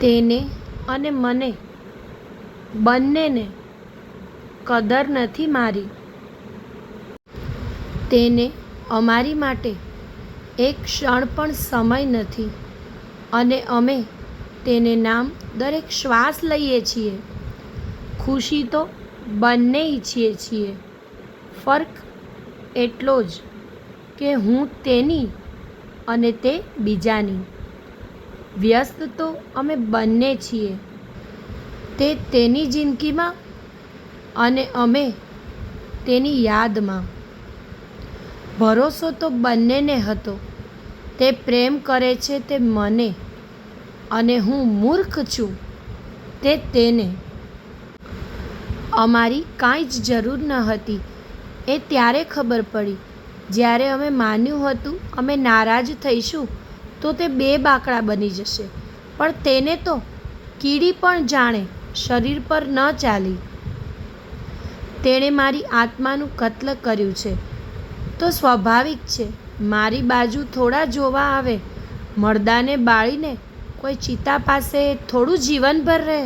તેને અને મને બંનેને કદર નથી મારી. તેને અમારી માટે એક ક્ષણ પણ સમય નથી અને અમે તેને નામ દરેક શ્વાસ લઈએ છીએ. ખુશી તો બંને ઈચ્છીએ છીએ. ફર્ક એટલો જ કે હું તેની અને તે બીજાની. વ્યસ્ત તો અમે બંને છીએ. તે તેની જિંદગીમાં અને અમે તેની યાદમાં. ભરોસો તો બંનેને હતો. તે પ્રેમ કરે છે તે મને અને હું મૂર્ખ છું તે તેને. અમારી કાંઈ જ જરૂર ન હતી એ ત્યારે ખબર પડી જ્યારે અમે માન્યું હતું અમે નારાજ થઈશું તો તે બે બાકડા બની જશે, પણ તેને તો કીડી પણ જાણે શરીર પર ન ચાલી. તેણે મારી આત્માનું કત્લ કર્યું છે તો સ્વાભાવિક છે મારી બાજુ થોડા જોવા આવે. મર્દાને બાળીને કોઈ ચિતા પાસે થોડું જીવનભર રહે.